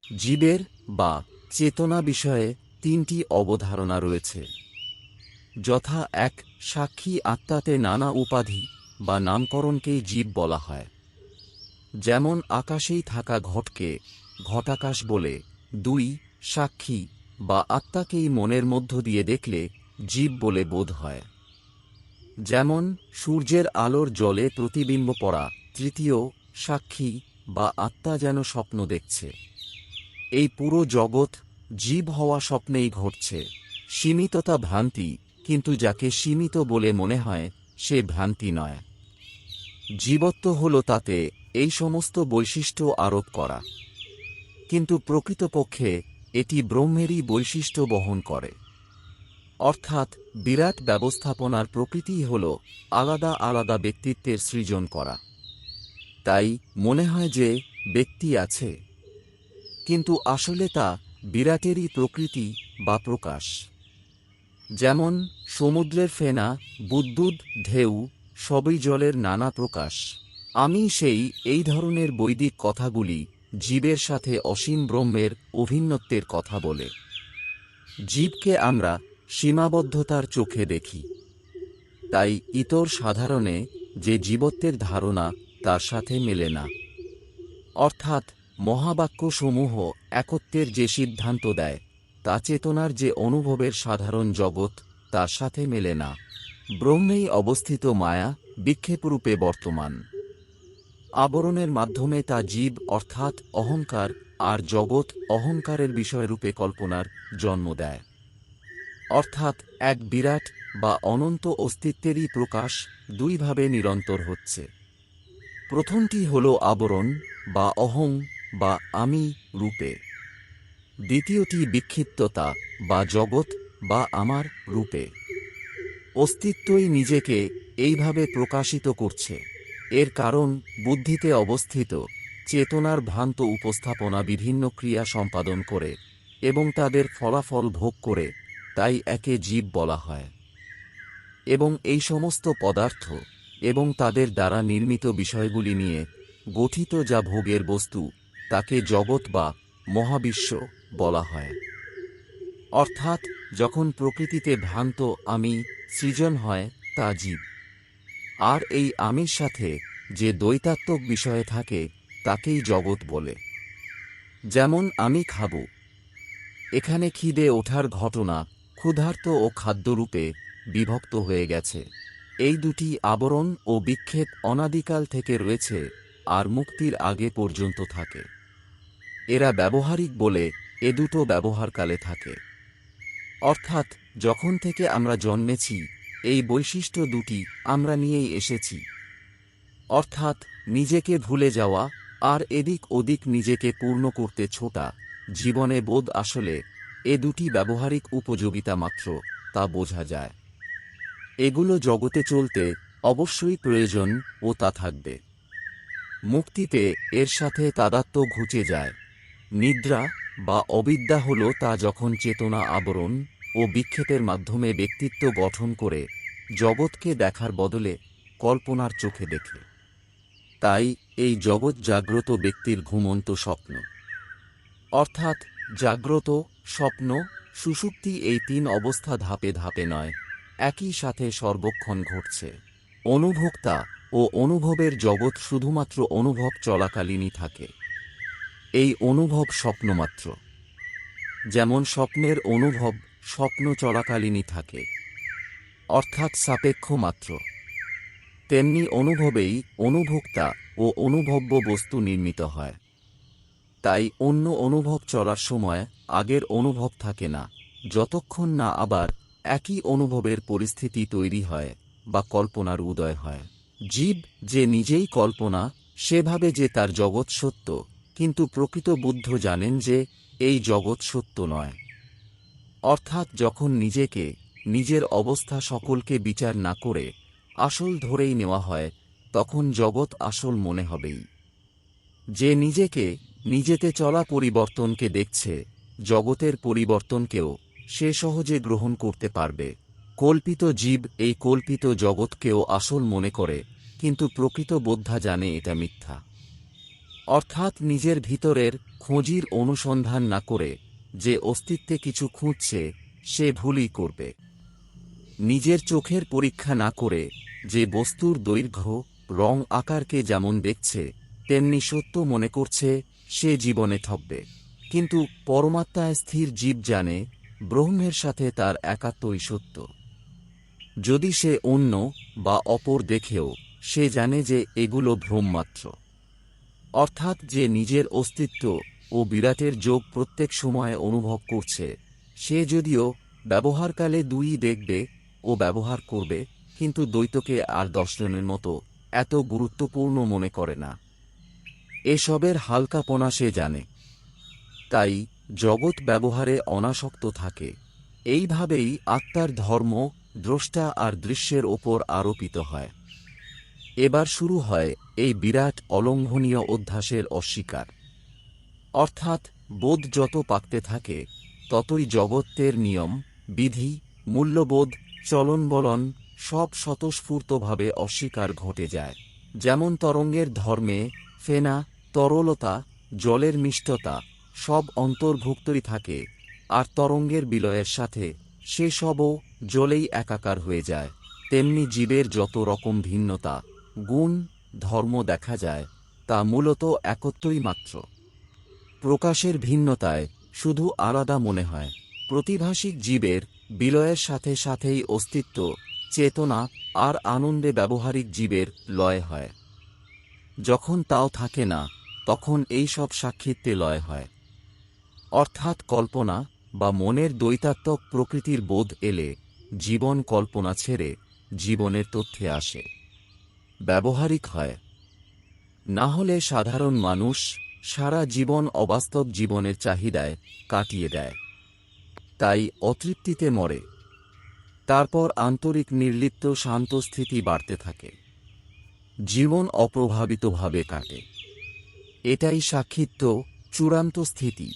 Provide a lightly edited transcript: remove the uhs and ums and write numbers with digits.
জীবের বা চেতনা বিষয়ে তিনটি অবধারণা রয়েছে, যথা এক, সাক্ষী আত্মাতে নানা উপাধি বা নামকরণকেই জীব বলা হয়। যেমন আকাশেই থাকা ঘটকে ঘটাকাশ বলে। দুই, সাক্ষী বা আত্মাকেই মনের মধ্য দিয়ে দেখলে জীব বলে বোধ হয়। যেমন সূর্যের আলোর জলে প্রতিবিম্ব পড়া। তৃতীয়, সাক্ষী বা আত্মা যেন স্বপ্ন দেখছে। এই পুরো জগৎ জীব হওয়া স্বপ্নেই ঘটছে। সীমিততা ভ্রান্তি, কিন্তু যাকে সীমিত বলে মনে হয় সে ভ্রান্তি নয়। জীবত্ব হল তাতে এই সমস্ত বৈশিষ্ট্য আরোপ করা, কিন্তু প্রকৃতপক্ষে এটি ব্রহ্মেরই বৈশিষ্ট্য বহন করে। অর্থাৎ বিরাট ব্যবস্থাপনার প্রকৃতিই হল আলাদা আলাদা ব্যক্তিত্বের সৃজন করা। তাই মনে হয় যে ব্যক্তি আছে, কিন্তু আসলে তা বিরাটেরই প্রকৃতি বা প্রকাশ। যেমন সমুদ্রের ফেনা, বুদ্বুদ, ঢেউ সবই জলের নানা প্রকাশ। আমি এই ধরনের বৈদিক কথাগুলি জীবের সাথে অসীম ব্রহ্মের অভিন্নত্বের কথা বলে। জীবকে আমরা সীমাবদ্ধতার চোখে দেখি, তাই ইতর সাধারণে যে জীবত্বের ধারণা তার সাথে মেলে না। অর্থাৎ মহাবাক্যসমূহ একত্বের যে সিদ্ধান্ত দেয় তা চেতনার যে অনুভবের সাধারণ জগৎ তার সাথে মেলে না। ব্রহ্মেই অবস্থিত মায়া বিক্ষেপরূপে বর্তমান। আবরণের মাধ্যমে তা জীব অর্থাৎ অহংকার, আর জগৎ অহংকারের বিষয়রূপে কল্পনার জন্ম দেয়। অর্থাৎ এক বিরাট বা অনন্ত অস্তিত্বেরই প্রকাশ দুইভাবে নিরন্তর হচ্ছে। প্রথমটি হল আবরণ বা অহং বা আমি রূপে। দ্বিতীয়টি বিক্ষিপ্ততা বা জগৎ বা আমার রূপে। অস্তিত্বই নিজেকে এইভাবে প্রকাশিত করছে। এর কারণ বুদ্ধিতে অবস্থিত চেতনার ভ্রান্ত উপস্থাপনা বিভিন্ন ক্রিয়া সম্পাদন করে এবং তাদের ফলাফল ভোগ করে, তাই একে জীব বলা হয়। এবং এই সমস্ত পদার্থ এবং তাদের দ্বারা নির্মিত বিষয়গুলি নিয়ে গঠিত যা ভোগের বস্তু তাকে জগৎ বা মহাবিশ্ব বলা হয়। অর্থাৎ যখন প্রকৃতিতে ভ্রান্ত আমি সৃজন হয় তা জীব। আর এই আমির সাথে যে দ্বৈতাত্মক বিষয়ে থাকে তাকেই জগৎ বলে। যেমন আমি খাব, এখানে খিদে ওঠার ঘটনা ক্ষুধার্ত ও খাদ্যরূপে বিভক্ত হয়ে গেছে। এই দুটি আবরণ ও বিক্ষেপ অনাদিকাল থেকে রয়েছে আর মুক্তির আগে পর্যন্ত থাকে। এরা ব্যবহারিক বলে এ দুটো ব্যবহারকালে থাকে। অর্থাৎ যখন থেকে আমরা জন্মেছি এই বৈশিষ্ট্য দুটি আমরা নিয়েই এসেছি। অর্থাৎ নিজেকে ভুলে যাওয়া আর এদিক ওদিক নিজেকে পূর্ণ করতে ছোটা জীবনে বোধ আসলে এ দুটি ব্যবহারিক উপযোগিতা মাত্র, তা বোঝা যায়। এগুলো জগতে চলতে অবশ্যই প্রয়োজন ও তা থাকবে। মুক্তিতে এর সাথে তাদাত্ম্য ঘুচে যায়। নিদ্রা বা অবিদ্যা হল তা যখন চেতনা আবরণ ও বিক্ষেপের মাধ্যমে ব্যক্তিত্ব গঠন করে জগৎকে দেখার বদলে কল্পনার চোখে দেখে। তাই এই জগৎ জাগ্রত ব্যক্তির ঘুমন্ত স্বপ্ন। অর্থাৎ জাগ্রত, স্বপ্ন, সুষুপ্তি এই তিন অবস্থা ধাপে ধাপে নয়, একই সাথে সর্বক্ষণ ঘটছে। অনুভোক্তা ও অনুভবের জগৎ শুধুমাত্র অনুভব চলাকালীনই থাকে। এই অনুভব স্বপ্নমাত্র। যেমন স্বপ্নের অনুভব স্বপ্ন চলাকালীনই থাকে, অর্থাৎ সাপেক্ষ মাত্র। তেমনি অনুভবেই অনুভোক্তা ও অনুভব্য বস্তু নির্মিত হয়। তাই অন্য অনুভব চলার সময় আগের অনুভব থাকে না, যতক্ষণ না আবার একই অনুভবের পরিস্থিতি তৈরি হয় বা কল্পনার উদয় হয়। জীব যে নিজেই কল্পনা সেভাবে যে তার জগৎ সত্য, কিন্তু প্রকৃত বুদ্ধ জানেন যে এই জগৎ সত্য নয়। অর্থাৎ যখন নিজেকে, নিজের অবস্থা সকলকে বিচার না করে আসল ধরেই নেওয়া হয় তখন জগৎ আসল মনে হবেই। যে নিজেকে, নিজেতে চলা পরিবর্তনকে দেখছে, জগতের পরিবর্তনকেও সে সহজে গ্রহণ করতে পারবে। কল্পিত জীব এই কল্পিত জগৎকেও আসল মনে করে, কিন্তু প্রকৃত বোদ্ধা জানে এটা মিথ্যা। অর্থাৎ নিজের ভিতরের খোঁজির অনুসন্ধান না করে যে অস্তিত্বে কিছু খুঁজছে সে ভুলই করবে। নিজের চোখের পরীক্ষা না করে যে বস্তুর দৈর্ঘ্য রং আকারকে যেমন দেখছে তেমনি সত্য মনে করছে সে জীবনে ঠকবে। কিন্তু পরমাত্মায় স্থির জীব জানে ব্রহ্মের সাথে তার একাত্মই সত্য। যদি সে অন্য বা অপর দেখেও সে জানে যে এগুলো ভ্রম মাত্র। অর্থাৎ যে নিজের অস্তিত্ব ও বিরাটের যোগ প্রত্যেক সময়ে অনুভব করছে সে যদিও ব্যবহারকালে দুই দেখবে ও ব্যবহার করবে, কিন্তু দ্বৈতকে আর দর্শনের মতো এত গুরুত্বপূর্ণ মনে করে না। এসবের হালকাপনা সে জানে, তাই জগৎ ব্যবহারে অনাসক্ত থাকে। এইভাবেই আত্মার ধর্ম দ্রষ্টা আর দৃশ্যের ওপর আরোপিত হয়। এবার শুরু হয় এই বিরাট অলঙ্ঘনীয় অধ্যাসের অস্বীকার। অর্থাৎ বোধ যত পাকতে থাকে ততই জগতের নিয়ম বিধি মূল্যবোধ চলনবলন সব স্বতঃস্ফূর্তভাবে অস্বীকার ঘটে যায়। যেমন তরঙ্গের ধর্মে ফেনা তরলতা জলের মিষ্টতা সব অন্তর্ভুক্তই থাকে, আর তরঙ্গের বিলয়ের সাথে সে সবও জলেই একাকার হয়ে যায়। তেমনি জীবের যত রকম ভিন্নতা গুণ ধর্ম দেখা যায় তা মূলত একত্বই মাত্র। প্রকাশের ভিন্নতায় শুধু আলাদা মনে হয়। প্রতিভাসিক জীবের বিলয়ের সাথে সাথেই অস্তিত্ব চেতনা আর আনন্দে ব্যবহারিক জীবের লয় হয়। যখন তাও থাকে না তখন এই সব সাক্ষিত্বে লয় হয়। অর্থাৎ কল্পনা বা মনের দ্বৈতাত্মক প্রকৃতির বোধ এলে জীবন কল্পনা ছেড়ে জীবনের তথ্যে আসে, ব্যবহারিক হয়। না হলে সাধারণ মানুষ সারা জীবন অবাস্তব জীবনের চাহিদায় কাটিয়ে দেয়, তাই অতৃপ্তিতে মরে। তারপর আন্তরিক নির্লিপ্ত শান্ত স্থিতি বাড়তে থাকে, জীবন অপ্রভাবিতভাবে কাটে। এটাই সাক্ষিত্য চূড়ান্ত স্থিতি।